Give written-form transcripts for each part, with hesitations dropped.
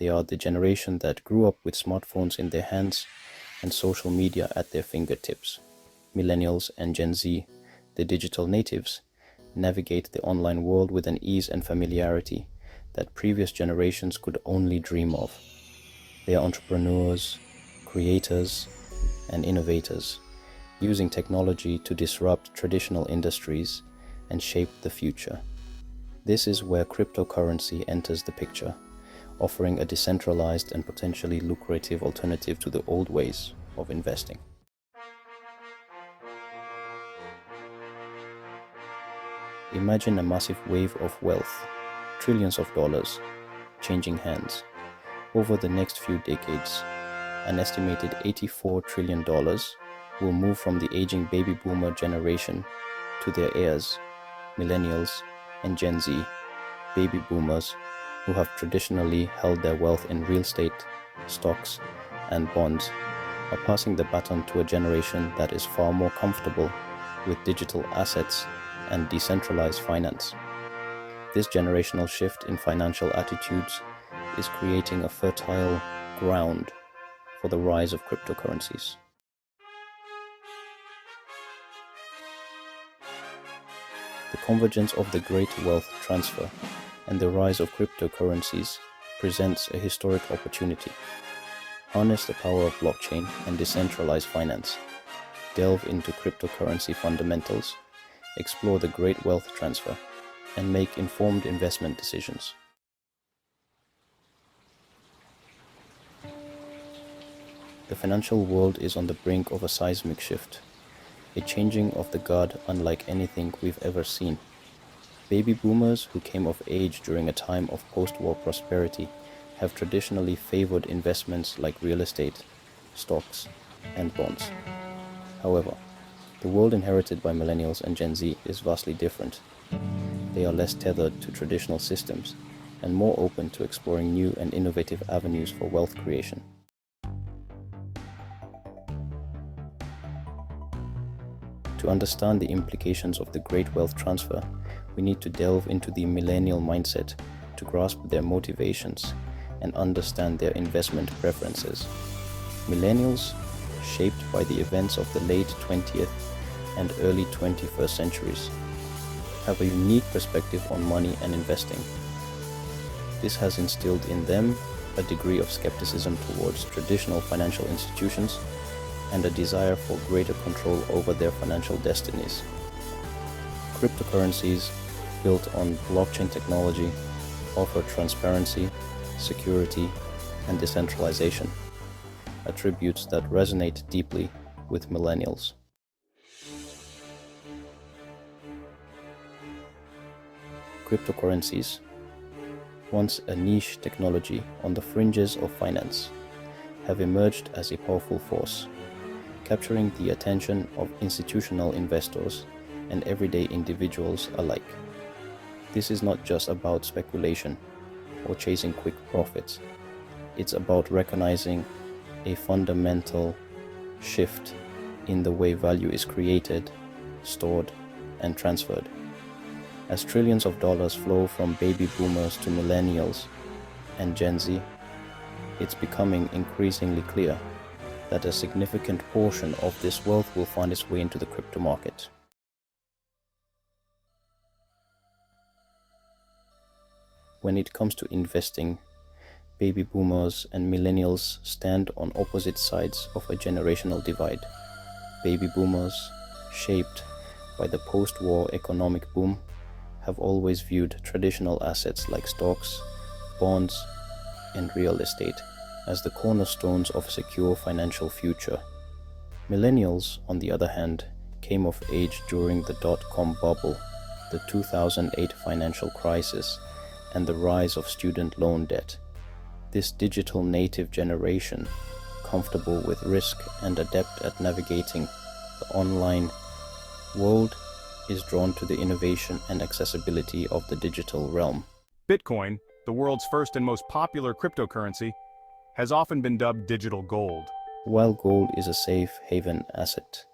They are the generation that grew up with smartphones in their hands and social media at their fingertips. Millennials and Gen Z, the digital natives, navigate the online world with an ease and familiarity that previous generations could only dream of. They are entrepreneurs, creators, and innovators, using technology to disrupt traditional industries and shape the future. This is where cryptocurrency enters the picture, offering a decentralized and potentially lucrative alternative to the old ways of investing. Imagine a massive wave of wealth, trillions of dollars, changing hands. Over the next few decades, an estimated $84 trillion will move from the aging baby boomer generation to their heirs, millennials and Gen Z, baby boomers who have traditionally held their wealth in real estate, stocks, and bonds, are passing the baton to a generation that is far more comfortable with digital assets and decentralized finance. This generational shift in financial attitudes is creating a fertile ground for the rise of cryptocurrencies. The convergence of the great wealth transfer and the rise of cryptocurrencies presents a historic opportunity. Harness the power of blockchain and decentralized finance. Delve into cryptocurrency fundamentals, explore the great wealth transfer, and make informed investment decisions. The financial world is on the brink of a seismic shift, a changing of the guard unlike anything we've ever seen. Baby boomers who came of age during a time of post-war prosperity have traditionally favored investments like real estate, stocks, and bonds. However, the world inherited by millennials and Gen Z is vastly different. They are less tethered to traditional systems and more open to exploring new and innovative avenues for wealth creation. To understand the implications of the great wealth transfer, we need to delve into the millennial mindset to grasp their motivations and understand their investment preferences. Millennials, shaped by the events of the late 20th and early 21st centuries, have a unique perspective on money and investing. This has instilled in them a degree of skepticism towards traditional financial institutions and a desire for greater control over their financial destinies. Cryptocurrencies built on blockchain technology offer transparency, security, and decentralization, attributes that resonate deeply with millennials. Cryptocurrencies, once a niche technology on the fringes of finance, have emerged as a powerful force, capturing the attention of institutional investors and everyday individuals alike. This is not just about speculation or chasing quick profits. It's about recognizing a fundamental shift in the way value is created, stored, and transferred. As trillions of dollars flow from baby boomers to millennials and Gen Z, it's becoming increasingly clear that a significant portion of this wealth will find its way into the crypto market. When it comes to investing, baby boomers and millennials stand on opposite sides of a generational divide. Baby boomers, shaped by the post-war economic boom, have always viewed traditional assets like stocks, bonds, and real estate as the cornerstones of a secure financial future. Millennials, on the other hand, came of age during the dot-com bubble, the 2008 financial crisis, and the rise of student loan debt. This digital native generation, comfortable with risk and adept at navigating the online world, is drawn to the innovation and accessibility of the digital realm. Bitcoin, the world's first and most popular cryptocurrency, has often been dubbed digital gold. While gold is a safe haven asset,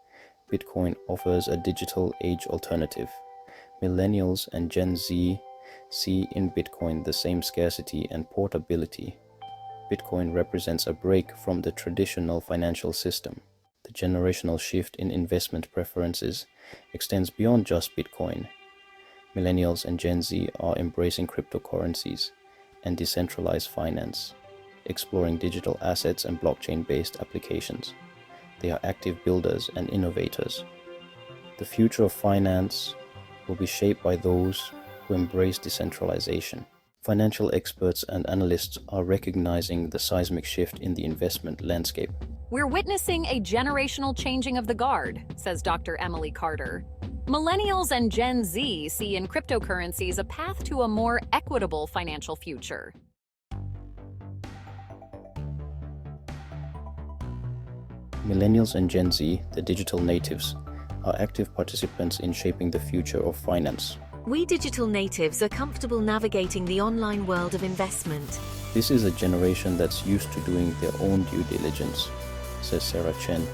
Bitcoin offers a digital age alternative. Millennials and Gen Z see in Bitcoin the same scarcity and portability Bitcoin represents a break from the traditional financial system. The generational shift in investment preferences extends beyond just Bitcoin. Millennials and Gen Z are embracing cryptocurrencies and decentralized finance, exploring digital assets and blockchain-based applications. They are active builders and innovators. The future of finance will be shaped by those who embrace decentralization. Financial experts and analysts are recognizing the seismic shift in the investment landscape. We're witnessing a generational changing of the guard, says Dr. Emily Carter. Millennials and Gen Z see in cryptocurrencies a path to a more equitable financial future. Millennials and Gen Z, the digital natives, are active participants in shaping the future of finance. We digital natives are comfortable navigating the online world of investment. This is a generation that's used to doing their own due diligence, says Sarah Chen,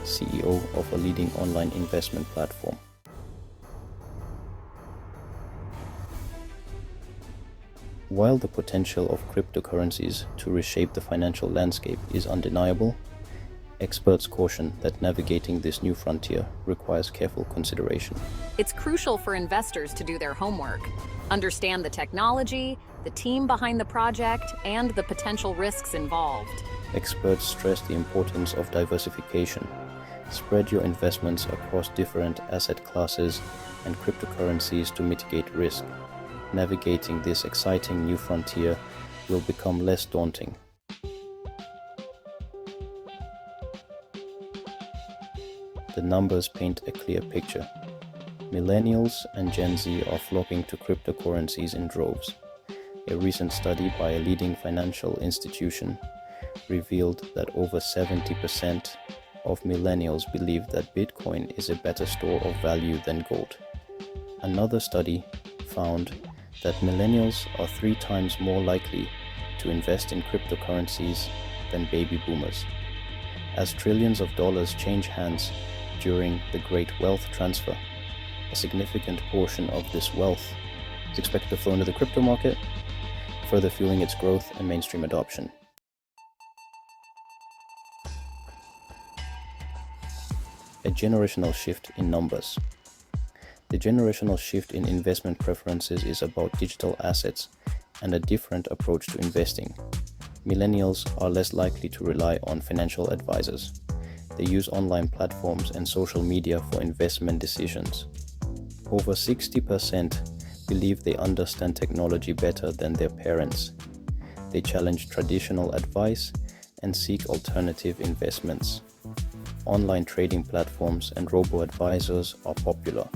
CEO of a leading online investment platform. While the potential of cryptocurrencies to reshape the financial landscape is undeniable, experts caution that navigating this new frontier requires careful consideration. It's crucial for investors to do their homework, understand the technology, the team behind the project, and the potential risks involved. Experts stress the importance of diversification. Spread your investments across different asset classes and cryptocurrencies to mitigate risk. Navigating this exciting new frontier will become less daunting. The numbers paint a clear picture. Millennials and Gen Z are flocking to cryptocurrencies in droves. A recent study by a leading financial institution revealed that over 70% of millennials believe that Bitcoin is a better store of value than gold. Another study found that millennials are 3 times more likely to invest in cryptocurrencies than baby boomers. As trillions of dollars change hands during the Great Wealth Transfer, a significant portion of this wealth is expected to flow into the crypto market, further fueling its growth and mainstream adoption. A generational shift in numbers. The generational shift in investment preferences is about digital assets and a different approach to investing. Millennials are less likely to rely on financial advisors. They use online platforms and social media for investment decisions. Over 60% believe they understand technology better than their parents. They challenge traditional advice and seek alternative investments. Online trading platforms and robo-advisors are popular.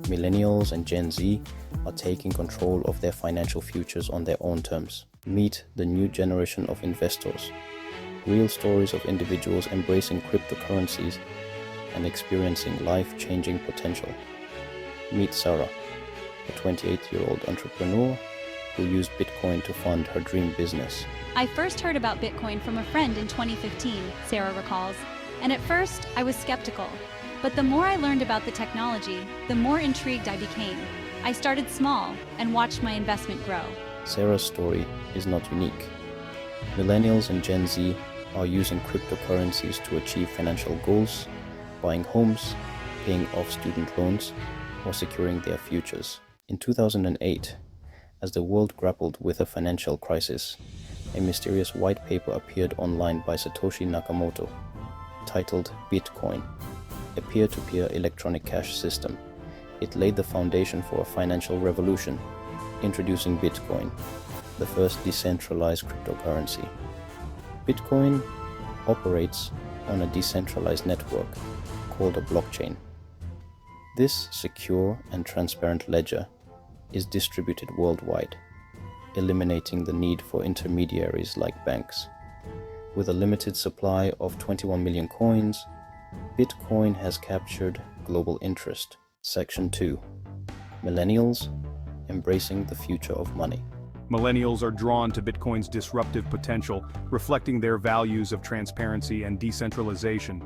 Millennials and Gen Z are taking control of their financial futures on their own terms. Meet the new generation of investors. Real stories of individuals embracing cryptocurrencies and experiencing life-changing potential. Meet Sarah, a 28-year-old entrepreneur who used Bitcoin to fund her dream business. I first heard about Bitcoin from a friend in 2015, Sarah recalls, and at first I was skeptical. But the more I learned about the technology, the more intrigued I became. I started small and watched my investment grow. Sarah's story is not unique. Millennials and Gen Z are using cryptocurrencies to achieve financial goals, buying homes, paying off student loans, or securing their futures. In 2008, as the world grappled with a financial crisis, a mysterious white paper appeared online by Satoshi Nakamoto, titled Bitcoin, a peer-to-peer electronic cash system. It laid the foundation for a financial revolution, introducing Bitcoin, the first decentralized cryptocurrency. Bitcoin operates on a decentralized network called a blockchain. This secure and transparent ledger is distributed worldwide, eliminating the need for intermediaries like banks. With a limited supply of 21 million coins, Bitcoin has captured global interest. Section 2. Millennials embracing the future of money. Millennials are drawn to Bitcoin's disruptive potential, reflecting their values of transparency and decentralization.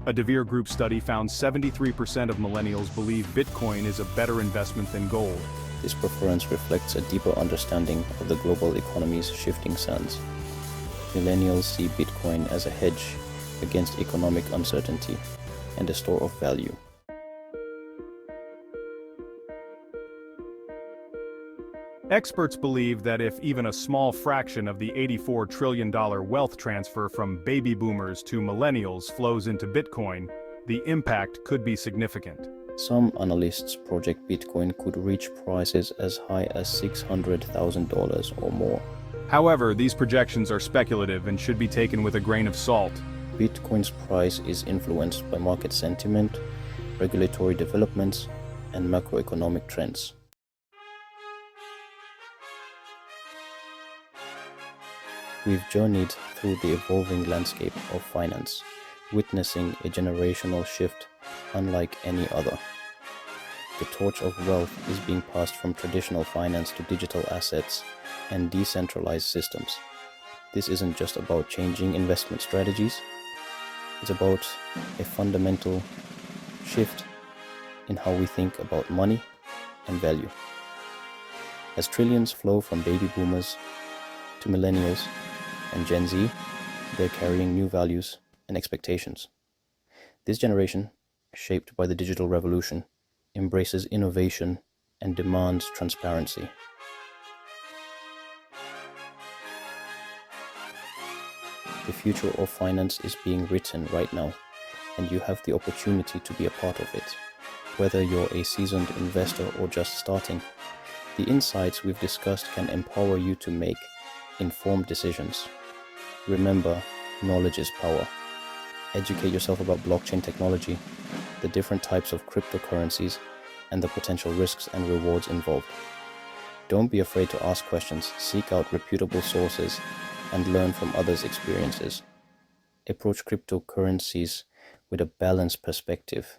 A DeVere Group study found 73% of millennials believe Bitcoin is a better investment than gold. This preference reflects a deeper understanding of the global economy's shifting sands. Millennials see Bitcoin as a hedge against economic uncertainty and a store of value. Experts believe that if even a small fraction of the $84 trillion wealth transfer from baby boomers to millennials flows into Bitcoin, the impact could be significant. Some analysts project Bitcoin could reach prices as high as $600,000 or more. However, these projections are speculative and should be taken with a grain of salt. Bitcoin's price is influenced by market sentiment, regulatory developments, and macroeconomic trends. We've journeyed through the evolving landscape of finance, witnessing a generational shift unlike any other. The torch of wealth is being passed from traditional finance to digital assets and decentralized systems. This isn't just about changing investment strategies, it's about a fundamental shift in how we think about money and value. As trillions flow from baby boomers to millennials and Gen Z, they're carrying new values and expectations. This generation, shaped by the digital revolution, embraces innovation and demands transparency. The future of finance is being written right now, and you have the opportunity to be a part of it. Whether you're a seasoned investor or just starting, the insights we've discussed can empower you to make informed decisions. Remember, knowledge is power. Educate yourself about blockchain technology, the different types of cryptocurrencies, and the potential risks and rewards involved. Don't be afraid to ask questions, seek out reputable sources, and learn from others' experiences. Approach cryptocurrencies with a balanced perspective.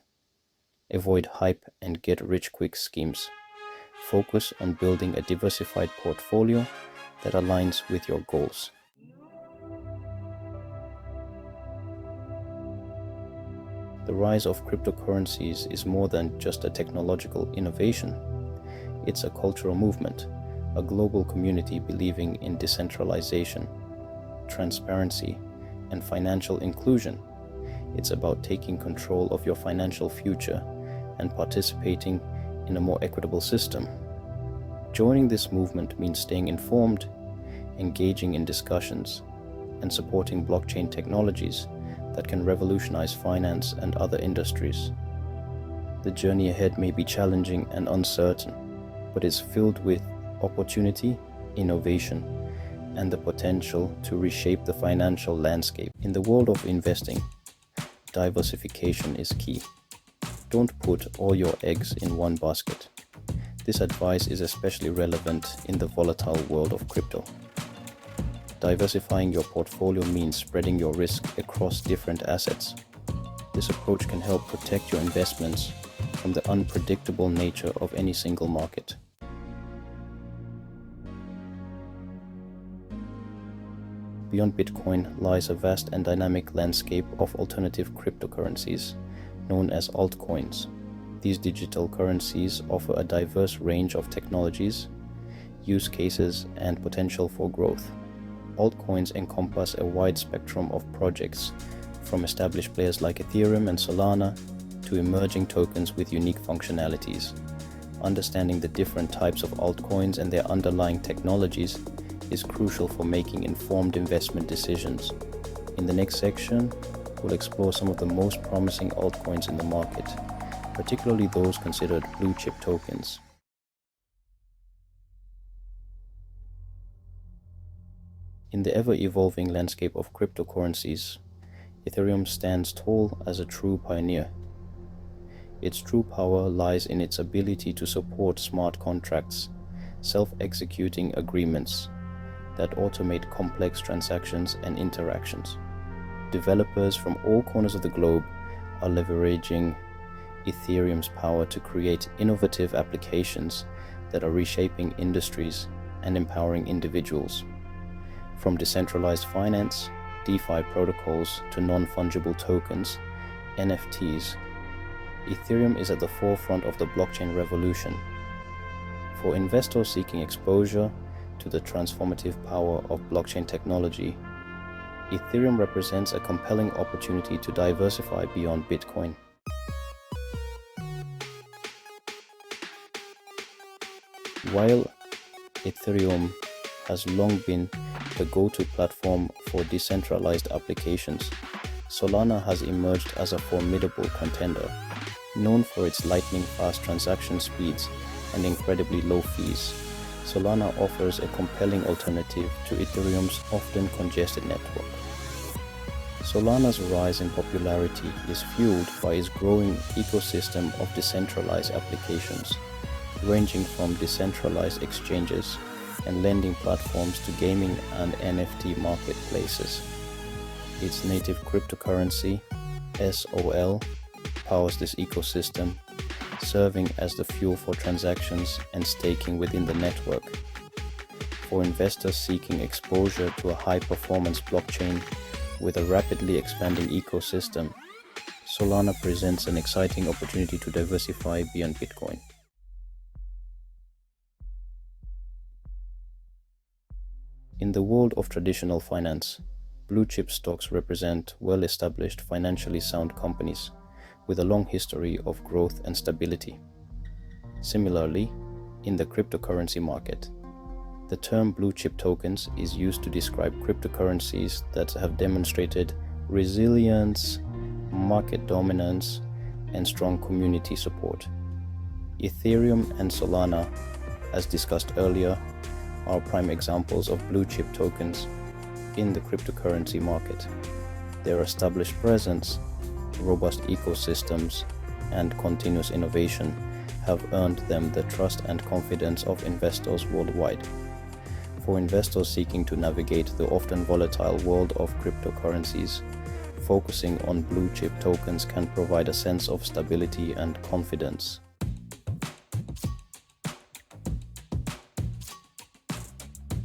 Avoid hype and get-rich-quick schemes. Focus on building a diversified portfolio that aligns with your goals. The rise of cryptocurrencies is more than just a technological innovation. It's a cultural movement, a global community believing in decentralization, transparency, and financial inclusion. It's about taking control of your financial future and participating in a more equitable system. Joining this movement means staying informed, engaging in discussions, and supporting blockchain technologies that can revolutionize finance and other industries. The journey ahead may be challenging and uncertain, but is filled with opportunity, innovation, and the potential to reshape the financial landscape. In the world of investing, diversification is key. Don't put all your eggs in one basket. This advice is especially relevant in the volatile world of crypto. Diversifying your portfolio means spreading your risk across different assets. This approach can help protect your investments from the unpredictable nature of any single market. Beyond Bitcoin lies a vast and dynamic landscape of alternative cryptocurrencies, known as altcoins. These digital currencies offer a diverse range of technologies, use cases, and potential for growth. Altcoins encompass a wide spectrum of projects, from established players like Ethereum and Solana to emerging tokens with unique functionalities. Understanding the different types of altcoins and their underlying technologies is crucial for making informed investment decisions. In the next section, we'll explore some of the most promising altcoins in the market, particularly those considered blue-chip tokens. In the ever-evolving landscape of cryptocurrencies, Ethereum stands tall as a true pioneer. Its true power lies in its ability to support smart contracts, self-executing agreements that automate complex transactions and interactions. Developers from all corners of the globe are leveraging Ethereum's power to create innovative applications that are reshaping industries and empowering individuals. From decentralized finance, DeFi protocols to non-fungible tokens, NFTs, Ethereum is at the forefront of the blockchain revolution. For investors seeking exposure to the transformative power of blockchain technology, Ethereum represents a compelling opportunity to diversify beyond Bitcoin. While Ethereum has long been the go-to platform for decentralized applications, Solana has emerged as a formidable contender, known for its lightning-fast transaction speeds and incredibly low fees. Solana offers a compelling alternative to Ethereum's often congested network. Solana's rise in popularity is fueled by its growing ecosystem of decentralized applications, ranging from decentralized exchanges and lending platforms to gaming and NFT marketplaces. Its native cryptocurrency, SOL, powers this ecosystem, serving as the fuel for transactions and staking within the network. For investors seeking exposure to a high-performance blockchain with a rapidly expanding ecosystem, Solana presents an exciting opportunity to diversify beyond Bitcoin. In the world of traditional finance, blue-chip stocks represent well-established, financially sound companies with a long history of growth and stability. Similarly, in the cryptocurrency market, the term blue-chip tokens is used to describe cryptocurrencies that have demonstrated resilience, market dominance, and strong community support. Ethereum and Solana, as discussed earlier, are prime examples of blue-chip tokens in the cryptocurrency market. Their established presence, robust ecosystems, and continuous innovation have earned them the trust and confidence of investors worldwide. For investors seeking to navigate the often volatile world of cryptocurrencies, focusing on blue-chip tokens can provide a sense of stability and confidence.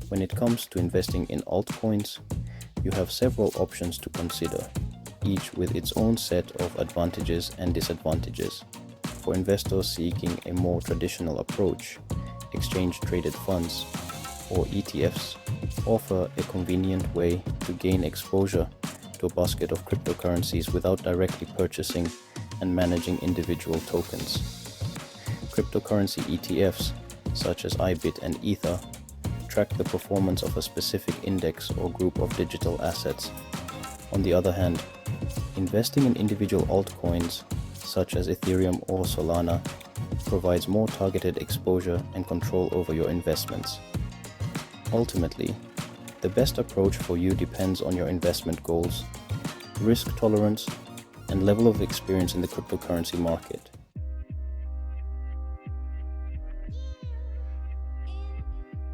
When it comes to investing in altcoins, you have several options to consider, each with its own set of advantages and disadvantages. For investors seeking a more traditional approach, exchange-traded funds, or ETFs, offer a convenient way to gain exposure to a basket of cryptocurrencies without directly purchasing and managing individual tokens. Cryptocurrency ETFs, such as IBIT and Ether, track the performance of a specific index or group of digital assets. On the other hand, investing in individual altcoins, such as Ethereum or Solana, provides more targeted exposure and control over your investments. Ultimately, the best approach for you depends on your investment goals, risk tolerance, and level of experience in the cryptocurrency market.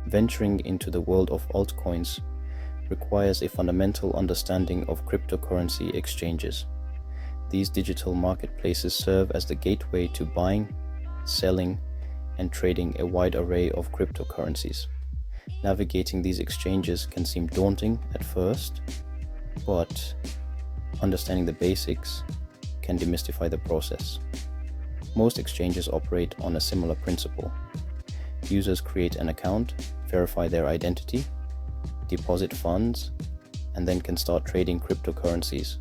Venturing into the world of altcoins requires a fundamental understanding of cryptocurrency exchanges. These digital marketplaces serve as the gateway to buying, selling, and trading a wide array of cryptocurrencies. Navigating these exchanges can seem daunting at first, but understanding the basics can demystify the process. Most exchanges operate on a similar principle. Users create an account, verify their identity, deposit funds, and then can start trading cryptocurrencies.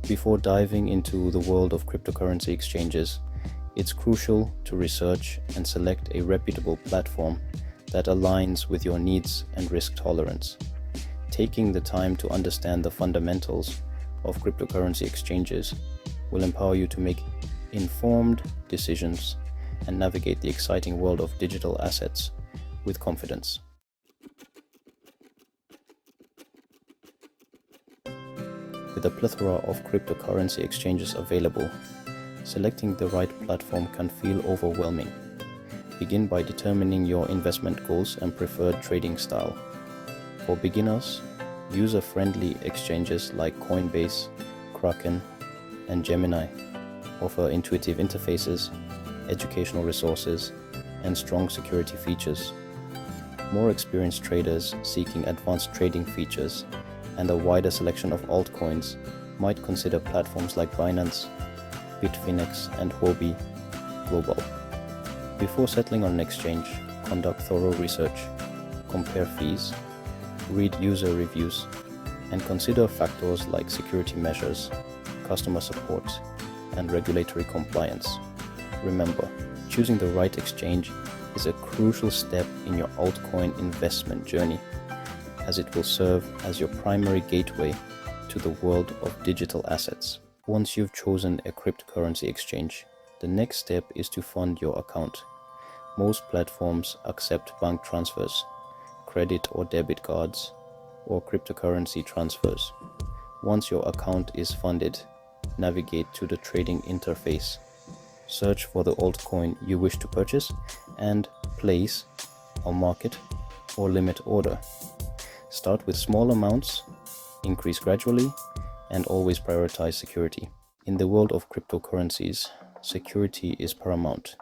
Before diving into the world of cryptocurrency exchanges, it's crucial to research and select a reputable platform that aligns with your needs and risk tolerance. Taking the time to understand the fundamentals of cryptocurrency exchanges will empower you to make informed decisions and navigate the exciting world of digital assets with confidence. With a plethora of cryptocurrency exchanges available, selecting the right platform can feel overwhelming. Begin by determining your investment goals and preferred trading style. For beginners, user-friendly exchanges like Coinbase, Kraken, and Gemini offer intuitive interfaces, educational resources, and strong security features. More experienced traders seeking advanced trading features and a wider selection of altcoins might consider platforms like Binance, Bitfinex, and Huobi Global. Before settling on an exchange, conduct thorough research, compare fees, read user reviews, and consider factors like security measures, customer support, and regulatory compliance. Remember, choosing the right exchange is a crucial step in your altcoin investment journey, as it will serve as your primary gateway to the world of digital assets. Once you've chosen a cryptocurrency exchange, the next step is to fund your account. Most platforms accept bank transfers, credit or debit cards, or cryptocurrency transfers. Once your account is funded, navigate to the trading interface. Search for the altcoin you wish to purchase and place or market or limit order. Start with small amounts, increase gradually, and always prioritize security. In the world of cryptocurrencies, security is paramount.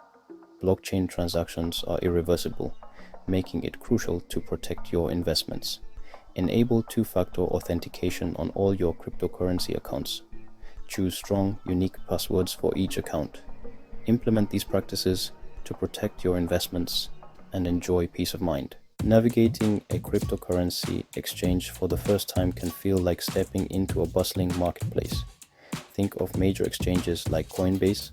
Blockchain transactions are irreversible, making it crucial to protect your investments. Enable two-factor authentication on all your cryptocurrency accounts. Choose strong, unique passwords for each account. Implement these practices to protect your investments and enjoy peace of mind. Navigating a cryptocurrency exchange for the first time can feel like stepping into a bustling marketplace. Think of major exchanges like Coinbase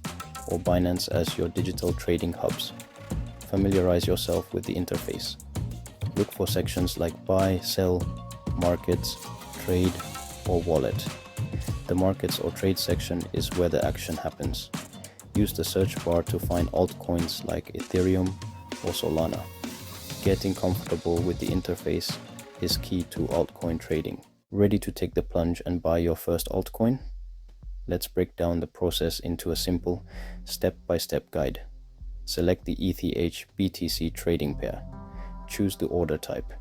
or Binance as your digital trading hubs. Familiarize yourself with the interface. Look for sections like Buy, Sell, Markets, Trade, or Wallet. The Markets or Trade section is where the action happens. Use the search bar to find altcoins like Ethereum or Solana. Getting comfortable with the interface is key to altcoin trading. Ready to take the plunge and buy your first altcoin? Let's break down the process into a simple, step-by-step guide. Select the ETH BTC trading pair. Choose the order type.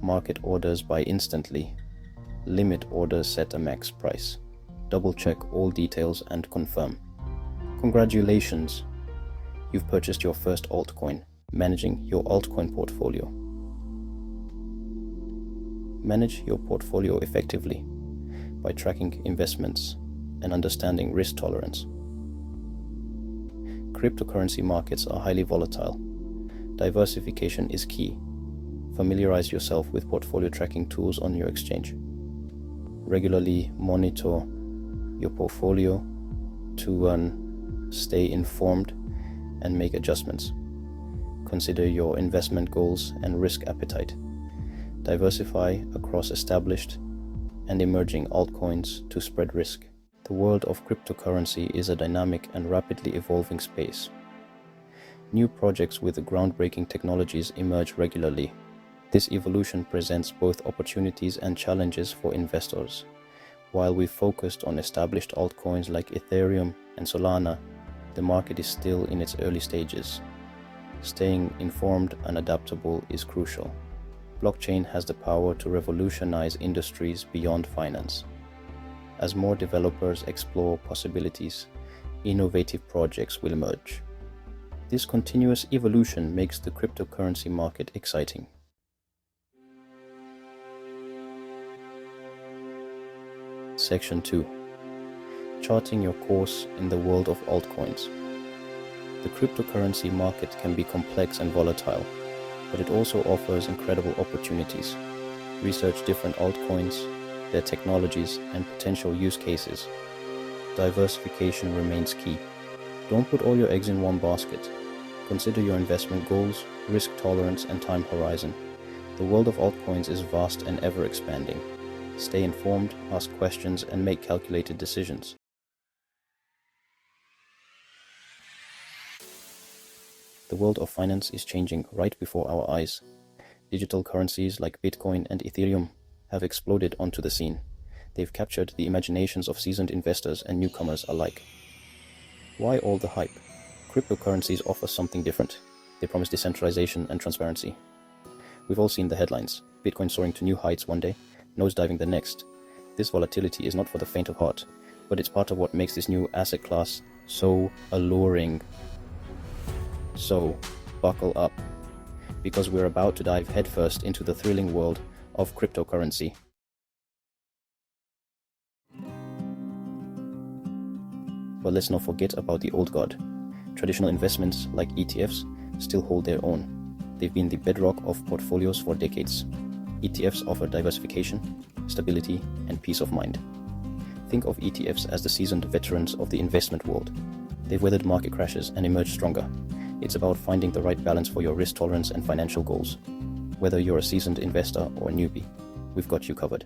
Market orders buy instantly. Limit orders set a max price. Double-check all details and confirm. Congratulations! You've purchased your first altcoin. Managing your altcoin portfolio. Manage your portfolio effectively by tracking investments and understanding risk tolerance. Cryptocurrency markets are highly volatile. Diversification is key. Familiarize yourself with portfolio tracking tools on your exchange. Regularly monitor your portfolio to stay informed and make adjustments. Consider your investment goals and risk appetite. Diversify across established and emerging altcoins to spread risk. The world of cryptocurrency is a dynamic and rapidly evolving space. New projects with groundbreaking technologies emerge regularly. This evolution presents both opportunities and challenges for investors. While we focused on established altcoins like Ethereum and Solana, the market is still in its early stages. Staying informed and adaptable is crucial. Blockchain has the power to revolutionize industries beyond finance. As more developers explore possibilities, innovative projects will emerge. This continuous evolution makes the cryptocurrency market exciting. Section 2. Charting your course in the world of altcoins. The cryptocurrency market can be complex and volatile, but it also offers incredible opportunities. Research different altcoins, their technologies, and potential use cases. Diversification remains key. Don't put all your eggs in one basket. Consider your investment goals, risk tolerance, and time horizon. The world of altcoins is vast and ever expanding. Stay informed, ask questions, and make calculated decisions. The world of finance is changing right before our eyes. Digital currencies like Bitcoin and Ethereum have exploded onto the scene. They've captured the imaginations of seasoned investors and newcomers alike. Why all the hype? Cryptocurrencies offer something different. They promise decentralization and transparency. We've all seen the headlines. Bitcoin soaring to new heights one day, nosediving the next. This volatility is not for the faint of heart, but it's part of what makes this new asset class so alluring. So, buckle up, because we're about to dive headfirst into the thrilling world of cryptocurrency. But let's not forget about the old guard. Traditional investments like ETFs still hold their own. They've been the bedrock of portfolios for decades. ETFs offer diversification, stability, and peace of mind. Think of ETFs as the seasoned veterans of the investment world. They've weathered market crashes and emerged stronger. It's about finding the right balance for your risk tolerance and financial goals. Whether you're a seasoned investor or a newbie, we've got you covered.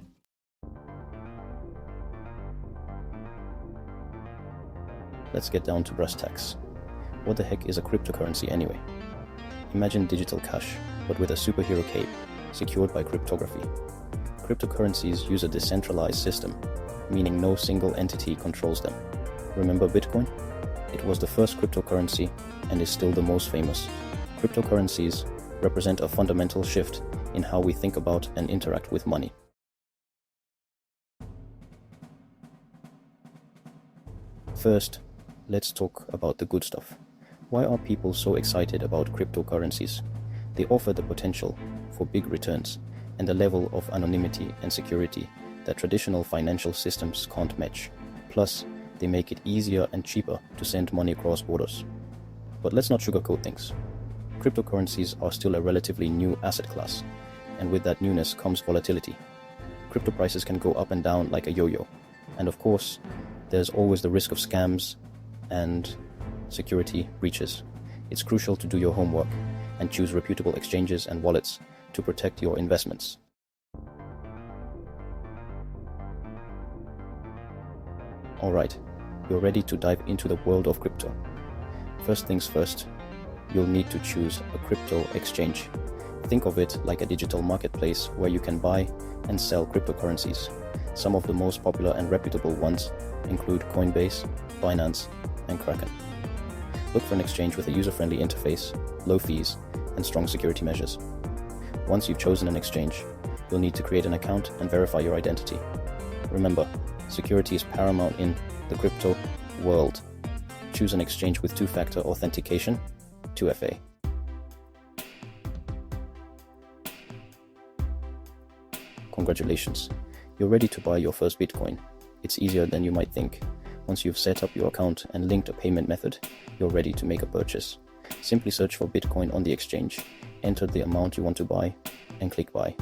Let's get down to brass tacks. What the heck is a cryptocurrency anyway? Imagine digital cash, but with a superhero cape, secured by cryptography. Cryptocurrencies use a decentralized system, meaning no single entity controls them. Remember Bitcoin? It was the first cryptocurrency and is still the most famous. Cryptocurrencies represent a fundamental shift in how we think about and interact with money. First, let's talk about the good stuff. Why are people so excited about cryptocurrencies? They offer the potential for big returns and a level of anonymity and security that traditional financial systems can't match. Plus, they make it easier and cheaper to send money across borders. But let's not sugarcoat things. Cryptocurrencies are still a relatively new asset class, and with that newness comes volatility. Crypto prices can go up and down like a yo-yo, and of course, there's always the risk of scams and security breaches. It's crucial to do your homework and choose reputable exchanges and wallets to protect your investments. Alright, you're ready to dive into the world of crypto. First things first, you'll need to choose a crypto exchange. Think of it like a digital marketplace where you can buy and sell cryptocurrencies. Some of the most popular and reputable ones include Coinbase, Binance, and Kraken. Look for an exchange with a user-friendly interface, low fees, and strong security measures. Once you've chosen an exchange, you'll need to create an account and verify your identity. Remember, security is paramount in the crypto world. Choose an exchange with two-factor authentication, 2FA. Congratulations, you're ready to buy your first Bitcoin. It's easier than you might think. Once you've set up your account and linked a payment method, you're ready to make a purchase. Simply search for Bitcoin on the exchange, enter the amount you want to buy, and click buy.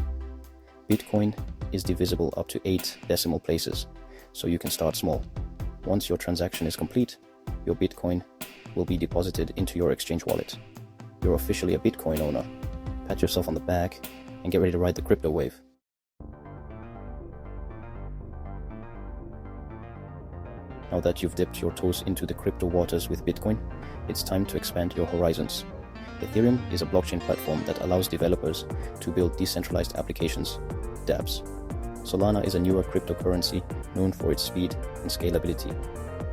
Bitcoin is divisible up to 8 decimal places, so you can start small. Once your transaction is complete, your Bitcoin will be deposited into your exchange wallet. You're officially a Bitcoin owner. Pat yourself on the back and get ready to ride the crypto wave. Now that you've dipped your toes into the crypto waters with Bitcoin, it's time to expand your horizons. Ethereum is a blockchain platform that allows developers to build decentralized applications, dApps. Solana is a newer cryptocurrency known for its speed and scalability.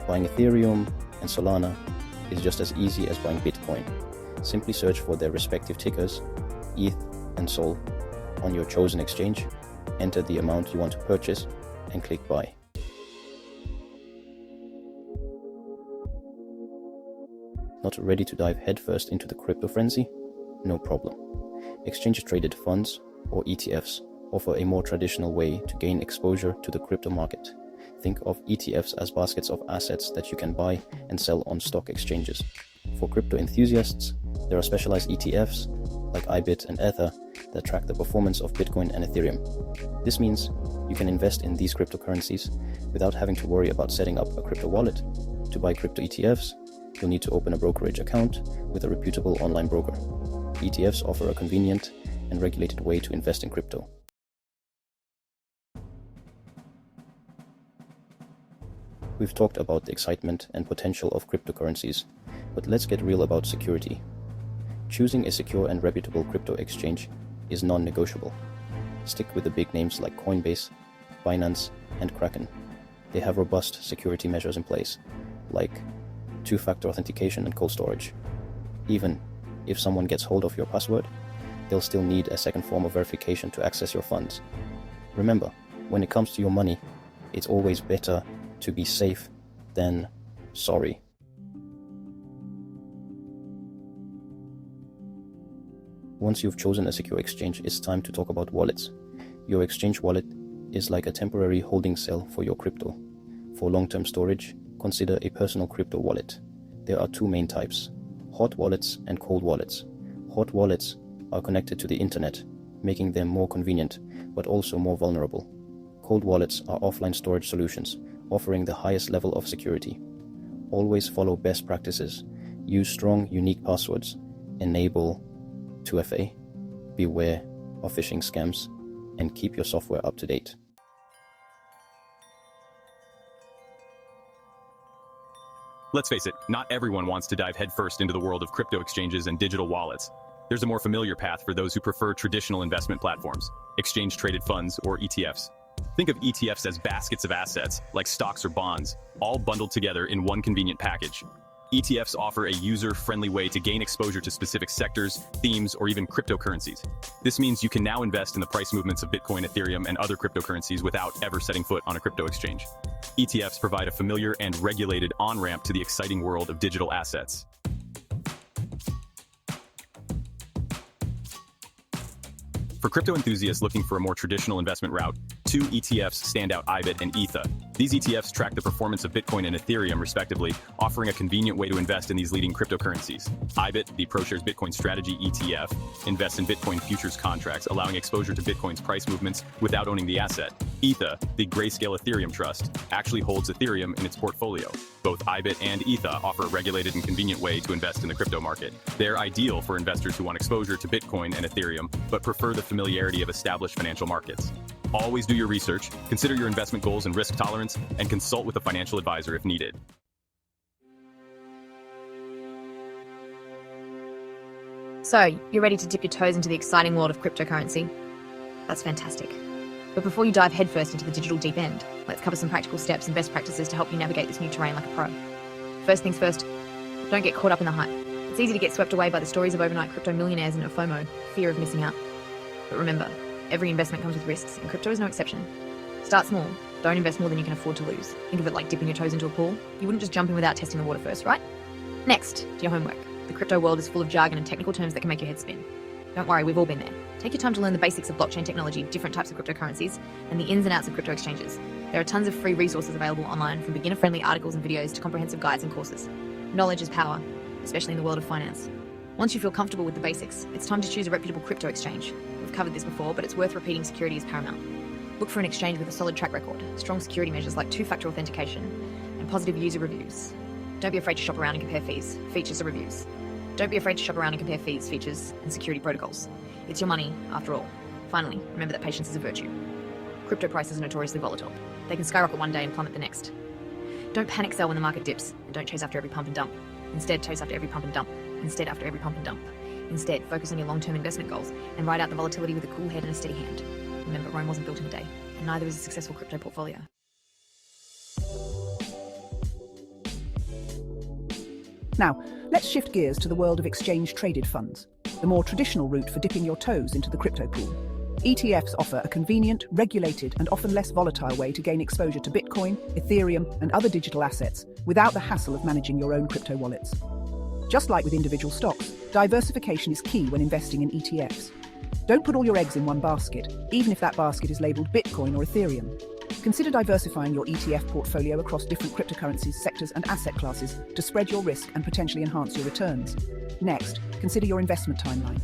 Buying Ethereum and Solana is just as easy as buying Bitcoin. Simply search for their respective tickers, ETH and SOL, on your chosen exchange, enter the amount you want to purchase, and click buy. Not ready to dive headfirst into the crypto frenzy? No problem. Exchange-traded funds, or ETFs, offer a more traditional way to gain exposure to the crypto market. Think of ETFs as baskets of assets that you can buy and sell on stock exchanges. For crypto enthusiasts, there are specialized ETFs like IBIT and Ether that track the performance of Bitcoin and Ethereum. This means you can invest in these cryptocurrencies without having to worry about setting up a crypto wallet. To buy crypto ETFs, you'll need to open a brokerage account with a reputable online broker. ETFs offer a convenient and regulated way to invest in crypto. We've talked about the excitement and potential of cryptocurrencies, but let's get real about security. Choosing a secure and reputable crypto exchange is non-negotiable. Stick with the big names like Coinbase, Binance, and Kraken. They have robust security measures in place, like two-factor authentication and cold storage. Even if someone gets hold of your password, they'll still need a second form of verification to access your funds. Remember, when it comes to your money, it's always better to be safe than sorry. Once you've chosen a secure exchange, it's time to talk about wallets. Your exchange wallet is like a temporary holding cell for your crypto. For long-term storage, consider a personal crypto wallet. There are two main types: hot wallets and cold wallets. Hot wallets are connected to the internet, making them more convenient, but also more vulnerable. Cold wallets are offline storage solutions, offering the highest level of security. Always follow best practices, use strong, unique passwords, enable 2FA, beware of phishing scams, and keep your software up to date. Let's face it, not everyone wants to dive headfirst into the world of crypto exchanges and digital wallets. There's a more familiar path for those who prefer traditional investment platforms, exchange-traded funds or ETFs. Think of ETFs as baskets of assets, like stocks or bonds, all bundled together in one convenient package. ETFs offer a user-friendly way to gain exposure to specific sectors, themes, or even cryptocurrencies. This means you can now invest in the price movements of Bitcoin, Ethereum, and other cryptocurrencies without ever setting foot on a crypto exchange. ETFs provide a familiar and regulated on-ramp to the exciting world of digital assets. For crypto enthusiasts looking for a more traditional investment route, two ETFs stand out: IBIT and ETHA. These ETFs track the performance of Bitcoin and Ethereum, respectively, offering a convenient way to invest in these leading cryptocurrencies. IBIT, the ProShares Bitcoin Strategy ETF, invests in Bitcoin futures contracts, allowing exposure to Bitcoin's price movements without owning the asset. ETHA, the Grayscale Ethereum Trust, actually holds Ethereum in its portfolio. Both IBIT and ETHA offer a regulated and convenient way to invest in the crypto market. They're ideal for investors who want exposure to Bitcoin and Ethereum, but prefer the familiarity of established financial markets. Always do your research, consider your investment goals and risk tolerance, and consult with a financial advisor if needed. So, you're ready to dip your toes into the exciting world of cryptocurrency? That's fantastic. But before you dive headfirst into the digital deep end, let's cover some practical steps and best practices to help you navigate this new terrain like a pro. First things first, don't get caught up in the hype. It's easy to get swept away by the stories of overnight crypto millionaires and FOMO, fear of missing out. But remember, every investment comes with risks, and crypto is no exception. Start small. Don't invest more than you can afford to lose. Think of it like dipping your toes into a pool. You wouldn't just jump in without testing the water first, right? Next, to your homework. The crypto world is full of jargon and technical terms that can make your head spin. Don't worry, we've all been there. Take your time to learn the basics of blockchain technology, different types of cryptocurrencies, and the ins and outs of crypto exchanges. There are tons of free resources available online, from beginner-friendly articles and videos to comprehensive guides and courses. Knowledge is power, especially in the world of finance. Once you feel comfortable with the basics, it's time to choose a reputable crypto exchange. We've covered this before, but it's worth repeating: security is paramount. Look for an exchange with a solid track record, strong security measures like two-factor authentication, and positive user reviews. Don't be afraid to shop around and compare fees, features, or reviews. Don't be afraid to shop around and compare fees, features, and security protocols. It's your money, after all. Finally, remember that patience is a virtue. Crypto prices are notoriously volatile. They can skyrocket one day and plummet the next. Don't panic sell when the market dips, and don't chase after every pump and dump. Instead, chase after every pump and dump. Instead, after every pump and dump. Instead, focus on your long-term investment goals and ride out the volatility with a cool head and a steady hand. Remember, Rome wasn't built in a day, and neither is a successful crypto portfolio. Now, let's shift gears to the world of exchange-traded funds, the more traditional route for dipping your toes into the crypto pool. ETFs offer a convenient, regulated, and often less volatile way to gain exposure to Bitcoin, Ethereum, and other digital assets without the hassle of managing your own crypto wallets. Just like with individual stocks, diversification is key when investing in ETFs. Don't put all your eggs in one basket, even if that basket is labeled Bitcoin or Ethereum. Consider diversifying your ETF portfolio across different cryptocurrencies, sectors, and asset classes to spread your risk and potentially enhance your returns. Next, consider your investment timeline.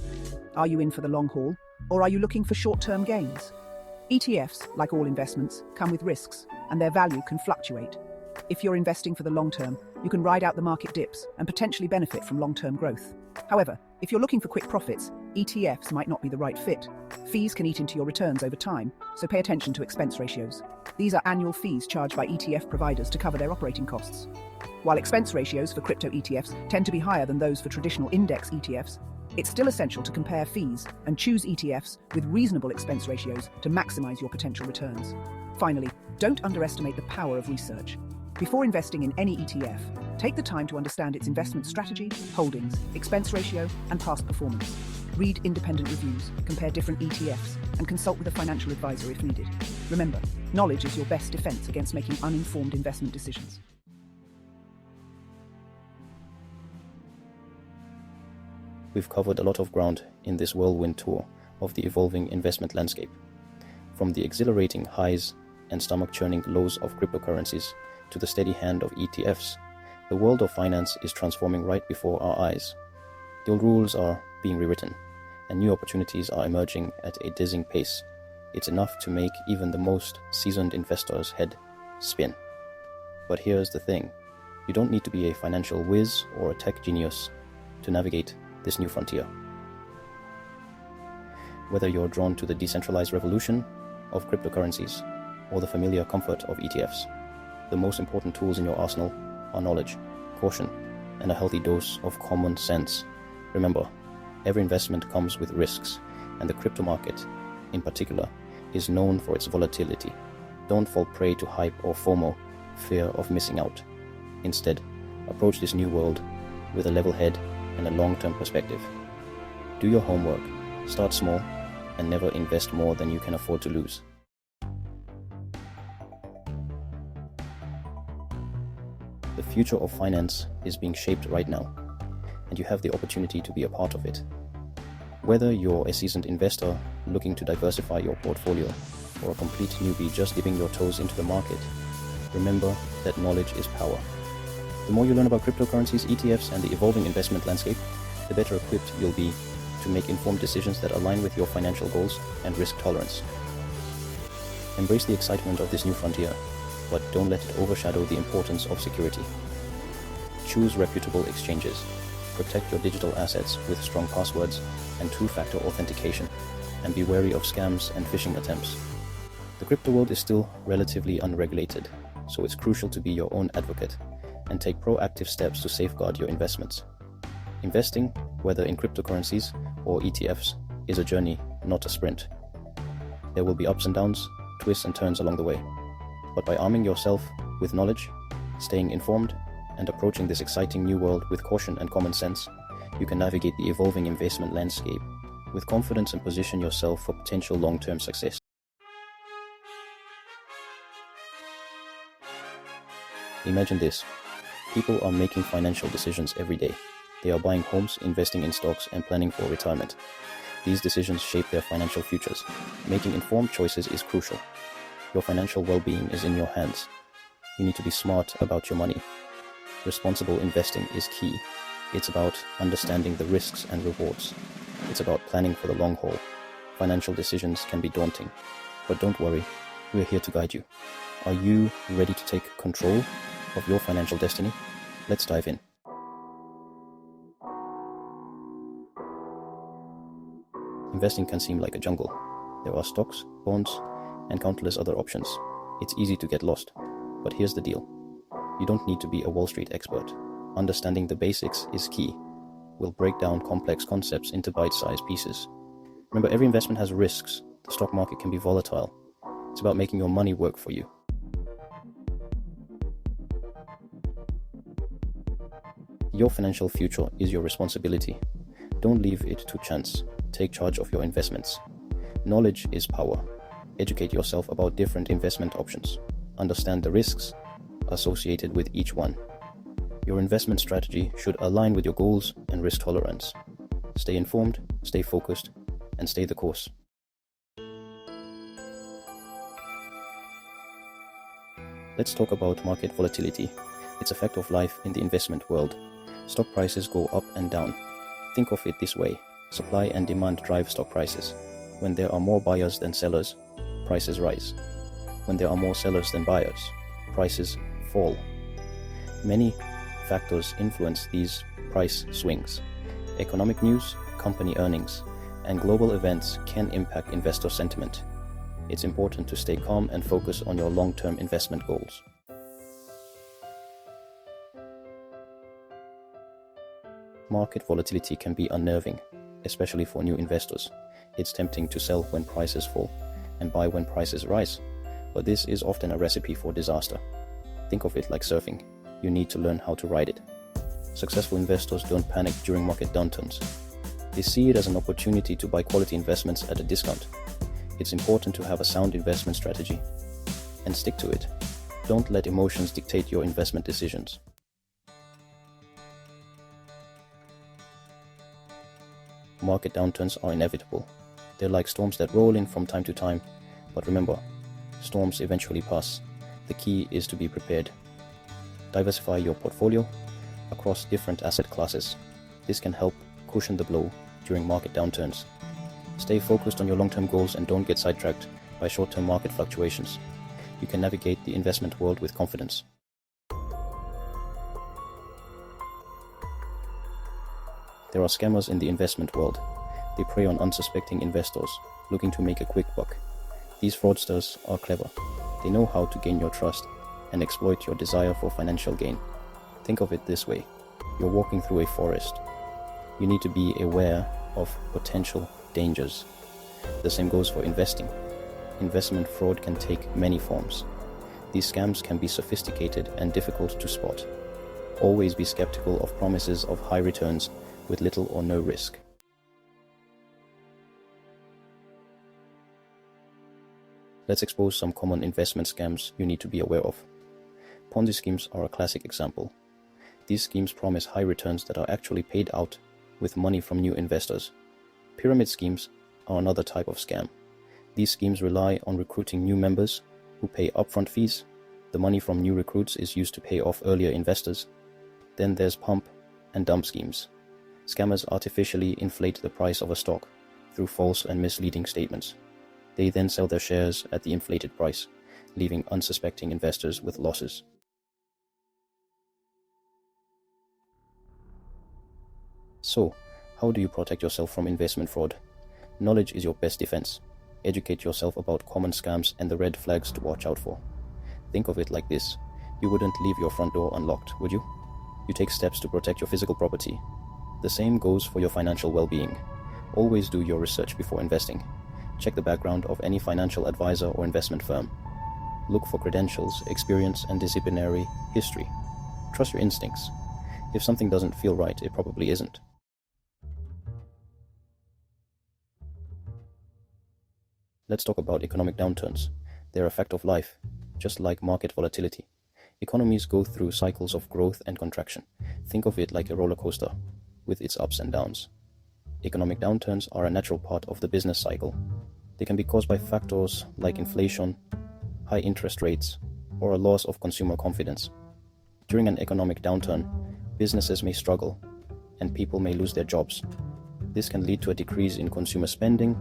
Are you in for the long haul, or are you looking for short-term gains? ETFs, like all investments, come with risks, and their value can fluctuate. If you're investing for the long term, you can ride out the market dips and potentially benefit from long-term growth. However, if you're looking for quick profits, ETFs might not be the right fit. Fees can eat into your returns over time, so pay attention to expense ratios. These are annual fees charged by ETF providers to cover their operating costs. While expense ratios for crypto ETFs tend to be higher than those for traditional index ETFs, it's still essential to compare fees and choose ETFs with reasonable expense ratios to maximize your potential returns. Finally, don't underestimate the power of research. Before investing in any ETF, take the time to understand its investment strategy, holdings, expense ratio, and past performance. Read independent reviews, compare different ETFs, and consult with a financial advisor if needed. Remember, knowledge is your best defense against making uninformed investment decisions. We've covered a lot of ground in this whirlwind tour of the evolving investment landscape. From the exhilarating highs and stomach-churning lows of cryptocurrencies to the steady hand of ETFs, the world of finance is transforming right before our eyes. The old rules are being rewritten, and new opportunities are emerging at a dizzying pace. It's enough to make even the most seasoned investor's head spin. But here's the thing. You don't need to be a financial whiz or a tech genius to navigate this new frontier. Whether you're drawn to the decentralized revolution of cryptocurrencies or the familiar comfort of ETFs, the most important tools in your arsenal are knowledge, caution, and a healthy dose of common sense. Remember, every investment comes with risks, and the crypto market, in particular, is known for its volatility. Don't fall prey to hype or FOMO, fear of missing out. Instead, approach this new world with a level head and a long-term perspective. Do your homework, start small, and never invest more than you can afford to lose. The future of finance is being shaped right now, and you have the opportunity to be a part of it. Whether you're a seasoned investor looking to diversify your portfolio or a complete newbie just dipping your toes into the market, remember that knowledge is power. The more you learn about cryptocurrencies, ETFs, and the evolving investment landscape, the better equipped you'll be to make informed decisions that align with your financial goals and risk tolerance. Embrace the excitement of this new frontier, but don't let it overshadow the importance of security. Choose reputable exchanges. Protect your digital assets with strong passwords and two-factor authentication, and be wary of scams and phishing attempts. The crypto world is still relatively unregulated, so it's crucial to be your own advocate and take proactive steps to safeguard your investments. Investing, whether in cryptocurrencies or ETFs, is a journey, not a sprint. There will be ups and downs, twists and turns along the way. But by arming yourself with knowledge, staying informed, and approaching this exciting new world with caution and common sense, you can navigate the evolving investment landscape with confidence and position yourself for potential long-term success. Imagine this. People are making financial decisions every day. They are buying homes, investing in stocks, and planning for retirement. These decisions shape their financial futures. Making informed choices is crucial. Your financial well-being is in your hands. You need to be smart about your money. Responsible investing is key. It's about understanding the risks and rewards. It's about planning for the long haul. Financial decisions can be daunting, but don't worry, we're here to guide you. Are you ready to take control of your financial destiny? Let's dive in. Investing can seem like a jungle. There are stocks, bonds, and countless other options. It's easy to get lost. But here's the deal. You don't need to be a Wall Street expert. Understanding the basics is key. We'll break down complex concepts into bite-sized pieces. Remember, every investment has risks. The stock market can be volatile. It's about making your money work for you. Your financial future is your responsibility. Don't leave it to chance. Take charge of your investments. Knowledge is power. Educate yourself about different investment options. Understand the risks associated with each one. Your investment strategy should align with your goals and risk tolerance. Stay informed, stay focused, and stay the course. Let's talk about market volatility. It's a fact of life in the investment world. Stock prices go up and down. Think of it this way. Supply and demand drive stock prices. When there are more buyers than sellers, prices rise. When there are more sellers than buyers, prices fall. Many factors influence these price swings. Economic news, company earnings, and global events can impact investor sentiment. It's important to stay calm and focus on your long-term investment goals. Market volatility can be unnerving, especially for new investors. It's tempting to sell when prices fall and buy when prices rise, but this is often a recipe for disaster. Think of it like surfing. You need to learn how to ride it. Successful investors don't panic during market downturns. They see it as an opportunity to buy quality investments at a discount. It's important to have a sound investment strategy and stick to it. Don't let emotions dictate your investment decisions. Market downturns are inevitable. They're like storms that roll in from time to time, but remember, storms eventually pass. The key is to be prepared. Diversify your portfolio across different asset classes. This can help cushion the blow during market downturns. Stay focused on your long-term goals and don't get sidetracked by short-term market fluctuations. You can navigate the investment world with confidence. There are scammers in the investment world. They prey on unsuspecting investors looking to make a quick buck. These fraudsters are clever. They know how to gain your trust and exploit your desire for financial gain. Think of it this way. You're walking through a forest. You need to be aware of potential dangers. The same goes for investing. Investment fraud can take many forms. These scams can be sophisticated and difficult to spot. Always be skeptical of promises of high returns with little or no risk. Let's expose some common investment scams you need to be aware of. Ponzi schemes are a classic example. These schemes promise high returns that are actually paid out with money from new investors. Pyramid schemes are another type of scam. These schemes rely on recruiting new members who pay upfront fees. The money from new recruits is used to pay off earlier investors. Then there's pump and dump schemes. Scammers artificially inflate the price of a stock through false and misleading statements. They then sell their shares at the inflated price, leaving unsuspecting investors with losses. So, how do you protect yourself from investment fraud? Knowledge is your best defense. Educate yourself about common scams and the red flags to watch out for. Think of it like this. You wouldn't leave your front door unlocked, would you? You take steps to protect your physical property. The same goes for your financial well-being. Always do your research before investing. Check the background of any financial advisor or investment firm. Look for credentials, experience, and disciplinary history. Trust your instincts. If something doesn't feel right, it probably isn't. Let's talk about economic downturns. They're a fact of life, just like market volatility. Economies go through cycles of growth and contraction. Think of it like a roller coaster, with its ups and downs. Economic downturns are a natural part of the business cycle. They can be caused by factors like inflation, high interest rates, or a loss of consumer confidence. During an economic downturn, businesses may struggle, and people may lose their jobs. This can lead to a decrease in consumer spending,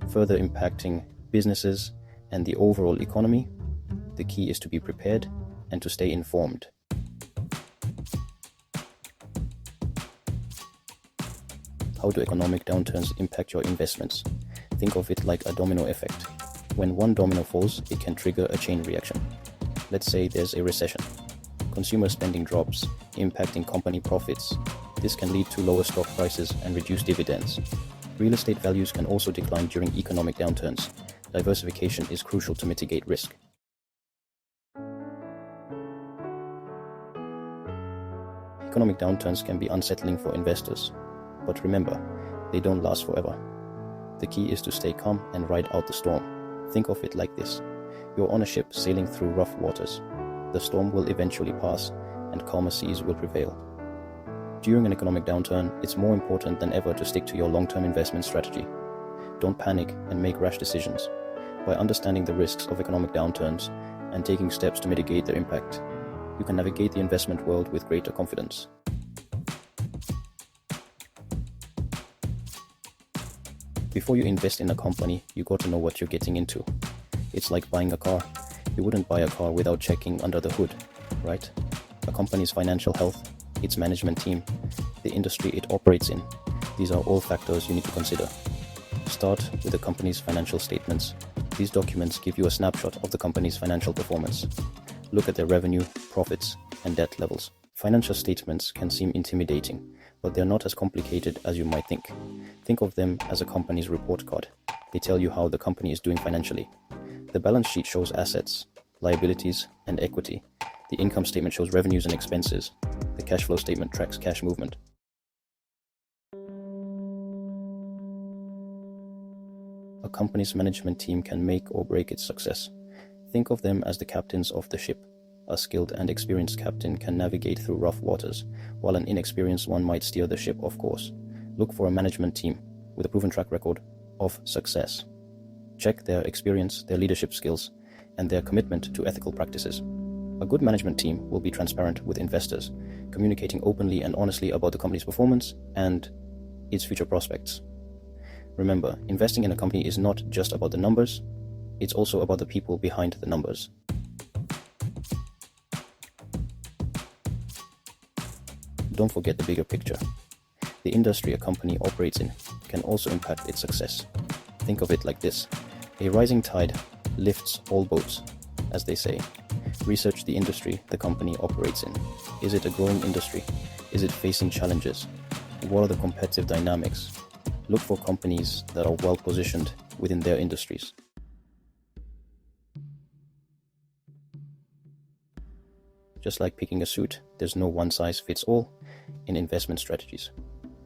further impacting businesses and the overall economy. The key is to be prepared and to stay informed. How do economic downturns impact your investments? Think of it like a domino effect. When one domino falls, it can trigger a chain reaction. Let's say there's a recession. Consumer spending drops, impacting company profits. This can lead to lower stock prices and reduced dividends. Real estate values can also decline during economic downturns. Diversification is crucial to mitigate risk. Economic downturns can be unsettling for investors, but remember, they don't last forever. The key is to stay calm and ride out the storm. Think of it like this. You're on a ship sailing through rough waters. The storm will eventually pass, and calmer seas will prevail. During an economic downturn, it's more important than ever to stick to your long-term investment strategy. Don't panic and make rash decisions. By understanding the risks of economic downturns and taking steps to mitigate their impact, you can navigate the investment world with greater confidence. Before you invest in a company, you got to know what you're getting into. It's like buying a car. You wouldn't buy a car without checking under the hood, right? A company's financial health, its management team, the industry it operates in. These are all factors you need to consider. Start with the company's financial statements. These documents give you a snapshot of the company's financial performance. Look at their revenue, profits, and debt levels. Financial statements can seem intimidating, but they're not as complicated as you might think. Think of them as a company's report card. They tell you how the company is doing financially. The balance sheet shows assets, liabilities, and equity. The income statement shows revenues and expenses. The cash flow statement tracks cash movement. A company's management team can make or break its success. Think of them as the captains of the ship. A skilled and experienced captain can navigate through rough waters, while an inexperienced one might steer the ship off course. Look for a management team with a proven track record of success. Check their experience, their leadership skills, and their commitment to ethical practices. A good management team will be transparent with investors, communicating openly and honestly about the company's performance and its future prospects. Remember, investing in a company is not just about the numbers, It's also about the people behind the numbers. Don't forget the bigger picture. The industry a company operates in can also impact its success. Think of it like this. A rising tide lifts all boats, as they say. Research the industry the company operates in. Is it a growing industry? Is it facing challenges? What are the competitive dynamics? Look for companies that are well positioned within their industries. Just like picking a suit, there's no one size fits all in investment strategies.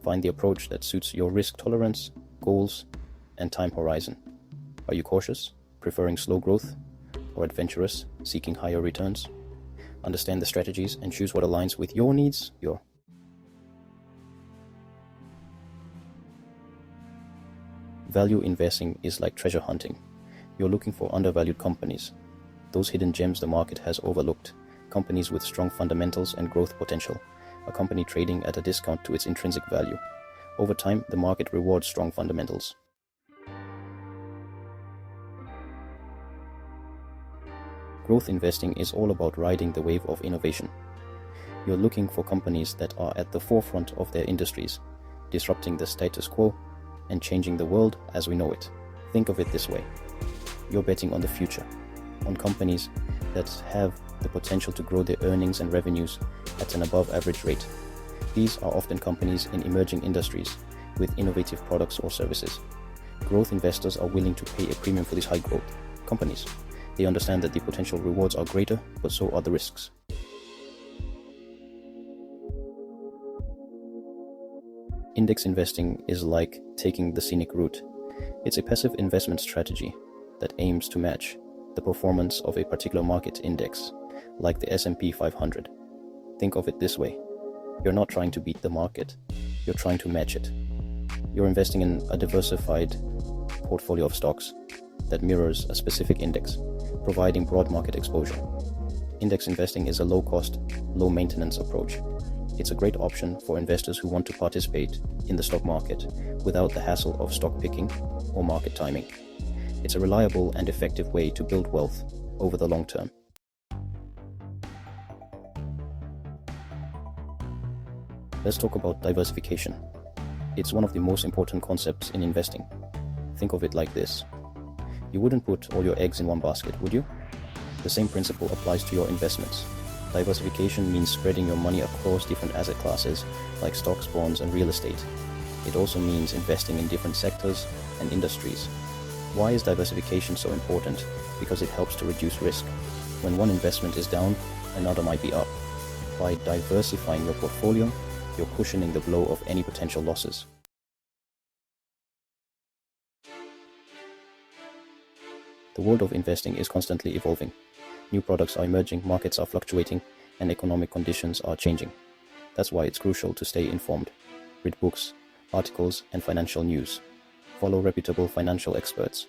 Find the approach that suits your risk tolerance, goals, and time horizon. Are you cautious, preferring slow growth, or adventurous, seeking higher returns? Understand the strategies and choose what aligns with your needs. Value investing is like treasure hunting. You're looking for undervalued companies, those hidden gems the market has overlooked, companies with strong fundamentals and growth potential, a company trading at a discount to its intrinsic value. Over time, the market rewards strong fundamentals. Growth investing is all about riding the wave of innovation. You're looking for companies that are at the forefront of their industries, disrupting the status quo and changing the world as we know it. Think of it this way. You're betting on the future, on companies that have the potential to grow their earnings and revenues at an above average rate. These are often companies in emerging industries with innovative products or services. Growth investors are willing to pay a premium for these high growth companies. They understand that the potential rewards are greater, but so are the risks. Index investing is like taking the scenic route. It's a passive investment strategy that aims to match the performance of a particular market index, like the S&P 500. Think of it this way. You're not trying to beat the market, you're trying to match it. You're investing in a diversified portfolio of stocks that mirrors a specific index, providing broad market exposure. Index investing is a low-cost, low-maintenance approach. It's a great option for investors who want to participate in the stock market without the hassle of stock picking or market timing. It's a reliable and effective way to build wealth over the long term. Let's talk about diversification. It's one of the most important concepts in investing. Think of it like this. You wouldn't put all your eggs in one basket, would you? The same principle applies to your investments. Diversification means spreading your money across different asset classes like stocks, bonds, and real estate. It also means investing in different sectors and industries. Why is diversification so important? Because it helps to reduce risk. When one investment is down, another might be up. By diversifying your portfolio, you're cushioning the blow of any potential losses. The world of investing is constantly evolving. New products are emerging, markets are fluctuating, and economic conditions are changing. That's why it's crucial to stay informed. Read books, articles, and financial news. Follow reputable financial experts.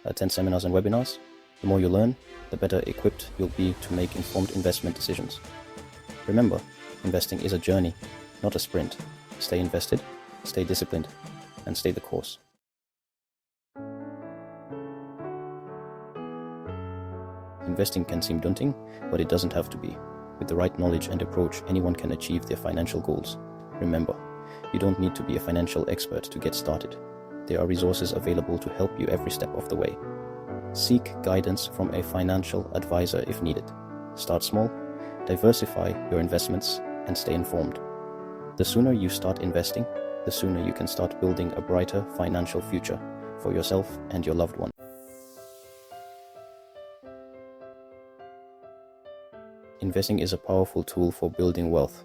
Attend seminars and webinars. The more you learn, the better equipped you'll be to make informed investment decisions. Remember, investing is a journey, not a sprint. Stay invested, stay disciplined, and stay the course. Investing can seem daunting, but it doesn't have to be. With the right knowledge and approach, anyone can achieve their financial goals. Remember, you don't need to be a financial expert to get started. There are resources available to help you every step of the way. Seek guidance from a financial advisor if needed. Start small, diversify your investments, and stay informed. The sooner you start investing, the sooner you can start building a brighter financial future for yourself and your loved one. Investing is a powerful tool for building wealth.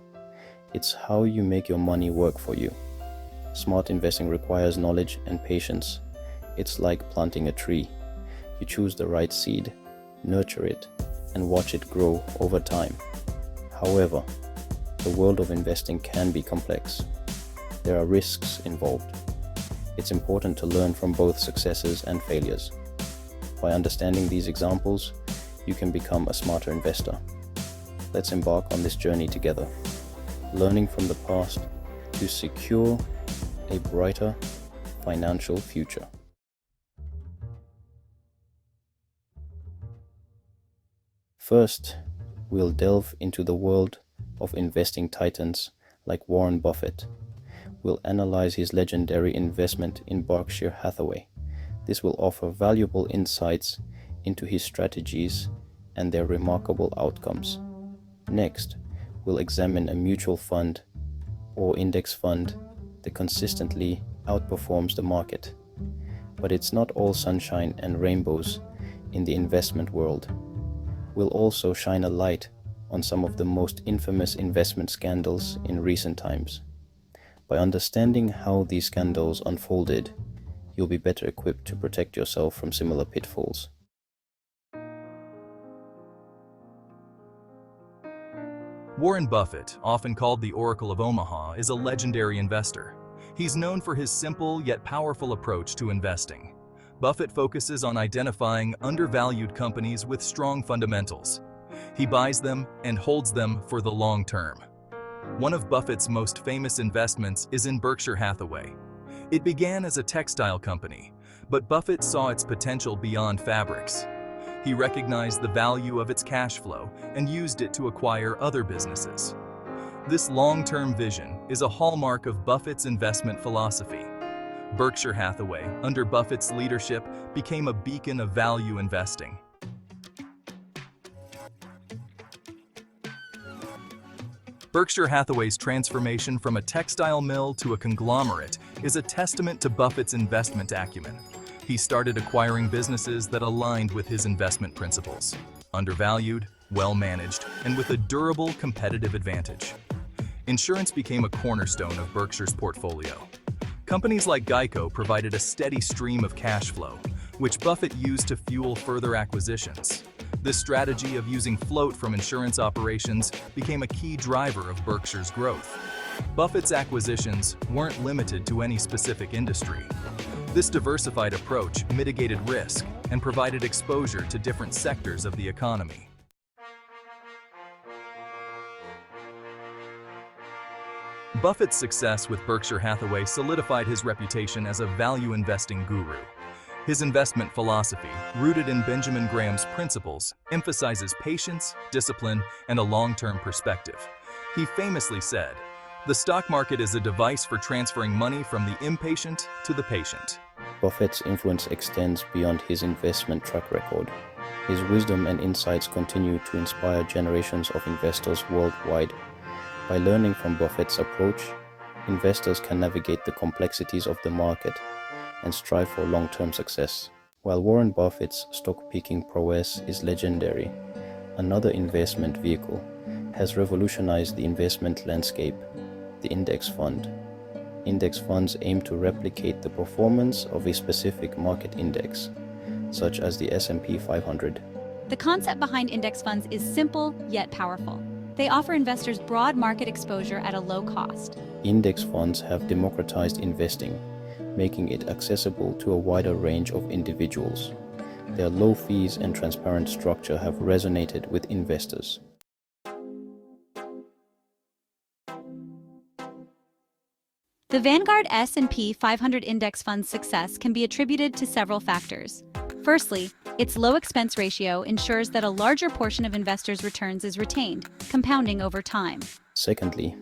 It's how you make your money work for you. Smart investing requires knowledge and patience. It's like planting a tree. You choose the right seed, nurture it, and watch it grow over time. However, the world of investing can be complex. There are risks involved. It's important to learn from both successes and failures. By understanding these examples, you can become a smarter investor. Let's embark on this journey together, learning from the past to secure a brighter financial future. First, we'll delve into the world of investing titans like Warren Buffett. We'll analyze his legendary investment in Berkshire Hathaway. This will offer valuable insights into his strategies and their remarkable outcomes. Next, we'll examine a mutual fund or index fund that consistently outperforms the market. But it's not all sunshine and rainbows in the investment world. We'll also shine a light on some of the most infamous investment scandals in recent times. By understanding how these scandals unfolded, you'll be better equipped to protect yourself from similar pitfalls. Warren Buffett, often called the Oracle of Omaha, is a legendary investor. He's known for his simple yet powerful approach to investing. Buffett focuses on identifying undervalued companies with strong fundamentals. He buys them and holds them for the long term. One of Buffett's most famous investments is in Berkshire Hathaway. It began as a textile company, but Buffett saw its potential beyond fabrics. He recognized the value of its cash flow and used it to acquire other businesses. This long-term vision is a hallmark of Buffett's investment philosophy. Berkshire Hathaway, under Buffett's leadership, became a beacon of value investing. Berkshire Hathaway's transformation from a textile mill to a conglomerate is a testament to Buffett's investment acumen. He started acquiring businesses that aligned with his investment principles: undervalued, well-managed, and with a durable competitive advantage. Insurance became a cornerstone of Berkshire's portfolio. Companies like Geico provided a steady stream of cash flow, which Buffett used to fuel further acquisitions. This strategy of using float from insurance operations became a key driver of Berkshire's growth. Buffett's acquisitions weren't limited to any specific industry. This diversified approach mitigated risk and provided exposure to different sectors of the economy. Buffett's success with Berkshire Hathaway solidified his reputation as a value investing guru. His investment philosophy, rooted in Benjamin Graham's principles, emphasizes patience, discipline, and a long-term perspective. He famously said, "The stock market is a device for transferring money from the impatient to the patient." Buffett's influence extends beyond his investment track record. His wisdom and insights continue to inspire generations of investors worldwide. By learning from Buffett's approach, investors can navigate the complexities of the market and strive for long-term success. While Warren Buffett's stock-picking prowess is legendary, another investment vehicle has revolutionized the investment landscape: the index fund. Index funds aim to replicate the performance of a specific market index, such as the S&P 500. The concept behind index funds is simple yet powerful. They offer investors broad market exposure at a low cost. Index funds have democratized investing, making it accessible to a wider range of individuals. Their low fees and transparent structure have resonated with investors. The Vanguard S&P 500 index fund's success can be attributed to several factors. Firstly, its low expense ratio ensures that a larger portion of investors' returns is retained, compounding over time. Secondly,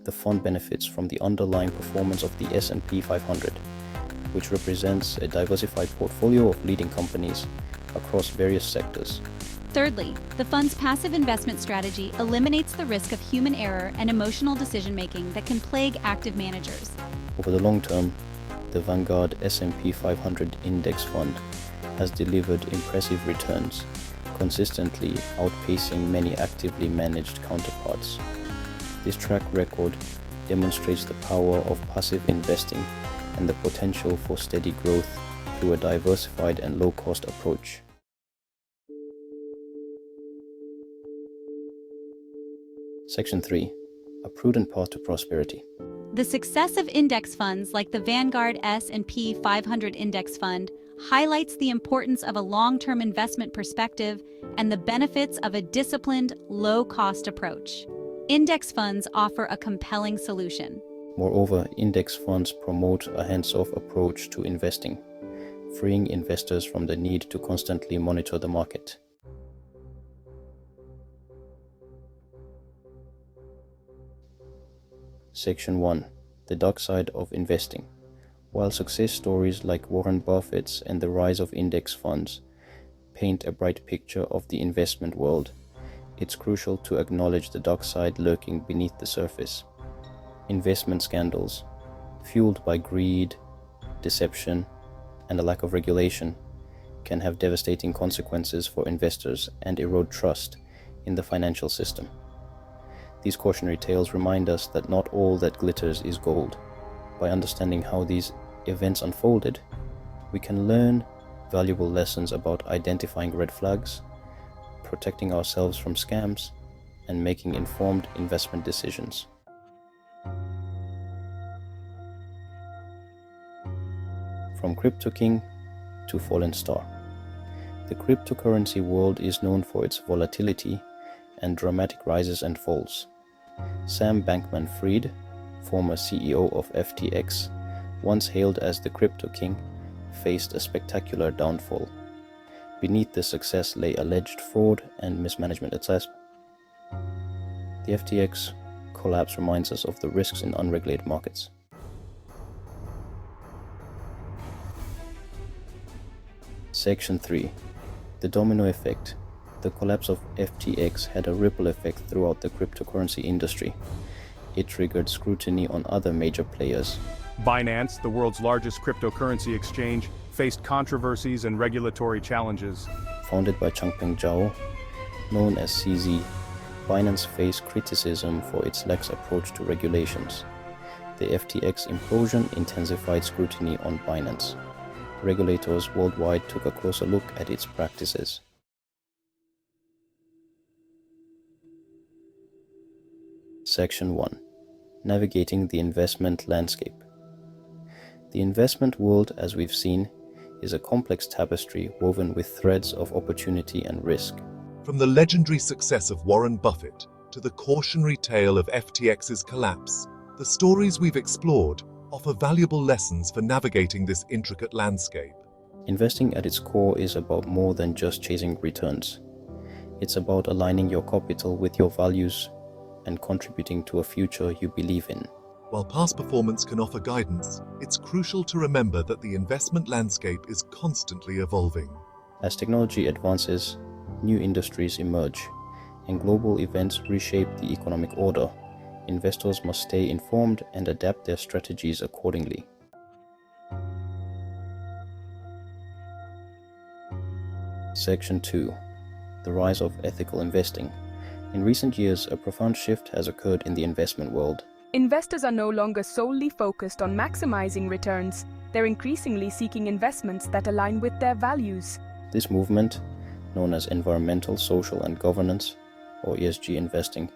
the fund benefits from the underlying performance of the S&P 500, which represents a diversified portfolio of leading companies across various sectors. Thirdly, the fund's passive investment strategy eliminates the risk of human error and emotional decision-making that can plague active managers. Over the long term, the Vanguard S&P 500 Index Fund has delivered impressive returns, consistently outpacing many actively managed counterparts. This track record demonstrates the power of passive investing and the potential for steady growth through a diversified and low-cost approach. Section 3. A prudent path to prosperity. The success of index funds like the Vanguard S&P 500 Index Fund highlights the importance of a long-term investment perspective and the benefits of a disciplined, low-cost approach. Index funds offer a compelling solution. Moreover, index funds promote a hands-off approach to investing, freeing investors from the need to constantly monitor the market. Section 1. The Dark Side of Investing. While success stories like Warren Buffett's and the rise of index funds paint a bright picture of the investment world, it's crucial to acknowledge the dark side lurking beneath the surface. Investment scandals, fueled by greed, deception, and a lack of regulation, can have devastating consequences for investors and erode trust in the financial system. These cautionary tales remind us that not all that glitters is gold. By understanding how these events unfolded, we can learn valuable lessons about identifying red flags, protecting ourselves from scams, and making informed investment decisions. From crypto king to fallen star. The cryptocurrency world is known for its volatility and dramatic rises and falls. Sam Bankman-Fried, former CEO of FTX, once hailed as the crypto king, faced a spectacular downfall. Beneath the success lay alleged fraud and mismanagement at CESP. The FTX collapse reminds us of the risks in unregulated markets. Section 3. The domino effect. The collapse of FTX had a ripple effect throughout the cryptocurrency industry. It triggered scrutiny on other major players. Binance, the world's largest cryptocurrency exchange, faced controversies and regulatory challenges. Founded by Changpeng Zhao, known as CZ, Binance faced criticism for its lax approach to regulations. The FTX implosion intensified scrutiny on Binance. Regulators worldwide took a closer look at its practices. Section 1. Navigating the investment landscape. The investment world, as we've seen, is a complex tapestry woven with threads of opportunity and risk. From the legendary success of Warren Buffett to the cautionary tale of FTX's collapse, the stories we've explored offer valuable lessons for navigating this intricate landscape. Investing at its core is about more than just chasing returns. It's about aligning your capital with your values and contributing to a future you believe in. While past performance can offer guidance, it's crucial to remember that the investment landscape is constantly evolving. As technology advances, new industries emerge, and global events reshape the economic order. Investors must stay informed and adapt their strategies accordingly. Section 2. The rise of ethical investing. In recent years, a profound shift has occurred in the investment world. Investors are no longer solely focused on maximizing returns. They're increasingly seeking investments that align with their values. This movement, known as environmental, social, and governance, or ESG investing,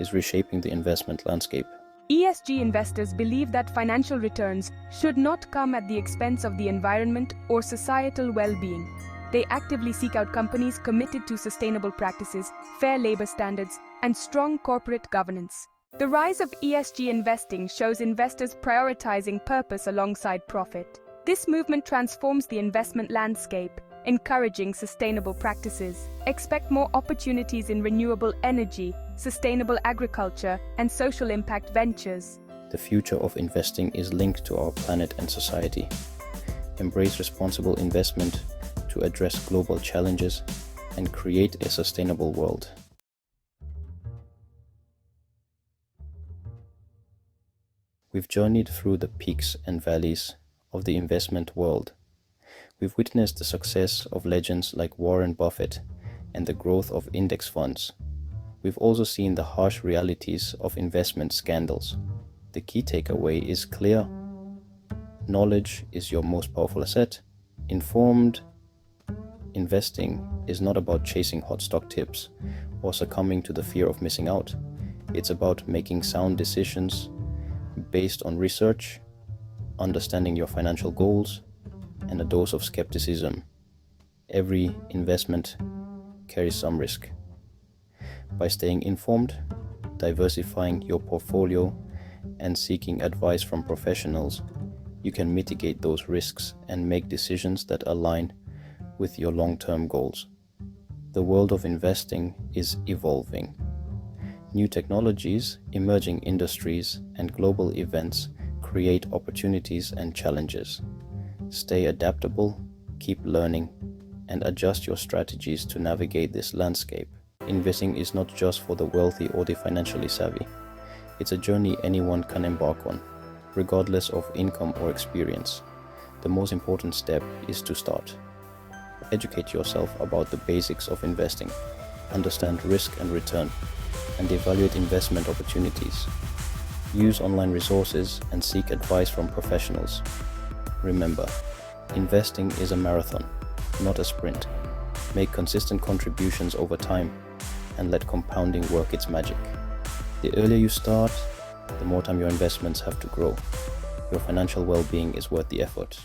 is reshaping the investment landscape. ESG investors believe that financial returns should not come at the expense of the environment or societal well-being. They actively seek out companies committed to sustainable practices, fair labor standards, and strong corporate governance. The rise of ESG investing shows investors prioritizing purpose alongside profit. This movement transforms the investment landscape, encouraging sustainable practices. Expect more opportunities in renewable energy, sustainable agriculture, and social impact ventures. The future of investing is linked to our planet and society. Embrace responsible investment to address global challenges and create a sustainable world. We've journeyed through the peaks and valleys of the investment world. We've witnessed the success of legends like Warren Buffett and the growth of index funds. We've also seen the harsh realities of investment scandals. The key takeaway is clear. Knowledge is your most powerful asset. Informed investing is not about chasing hot stock tips or succumbing to the fear of missing out. It's about making sound decisions based on research, understanding your financial goals, and a dose of skepticism. Every investment carries some risk. By staying informed, diversifying your portfolio, and seeking advice from professionals, you can mitigate those risks and make decisions that align with your long-term goals. The world of investing is evolving. New technologies, emerging industries, and global events create opportunities and challenges. Stay adaptable, keep learning, and adjust your strategies to navigate this landscape. Investing is not just for the wealthy or the financially savvy. It's a journey anyone can embark on, regardless of income or experience. The most important step is to start. Educate yourself about the basics of investing, understand risk and return, and evaluate investment opportunities. Use online resources and seek advice from professionals. Remember, investing is a marathon, not a sprint. Make consistent contributions over time and let compounding work its magic. The earlier you start, the more time your investments have to grow. Your financial well-being is worth the effort.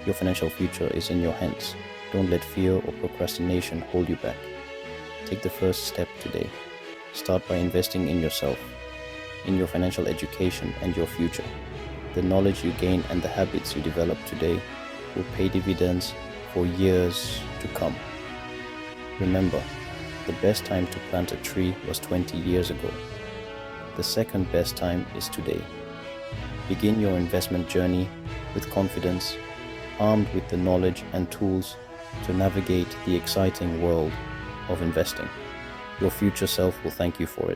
Your financial future is in your hands. Don't let fear or procrastination hold you back. Take the first step today. Start by investing in yourself, in your financial education and your future. The knowledge you gain and the habits you develop today will pay dividends for years to come. Remember, the best time to plant a tree was 20 years ago. The second best time is today. Begin your investment journey with confidence, armed with the knowledge and tools to navigate the exciting world of investing. Your future self will thank you for it.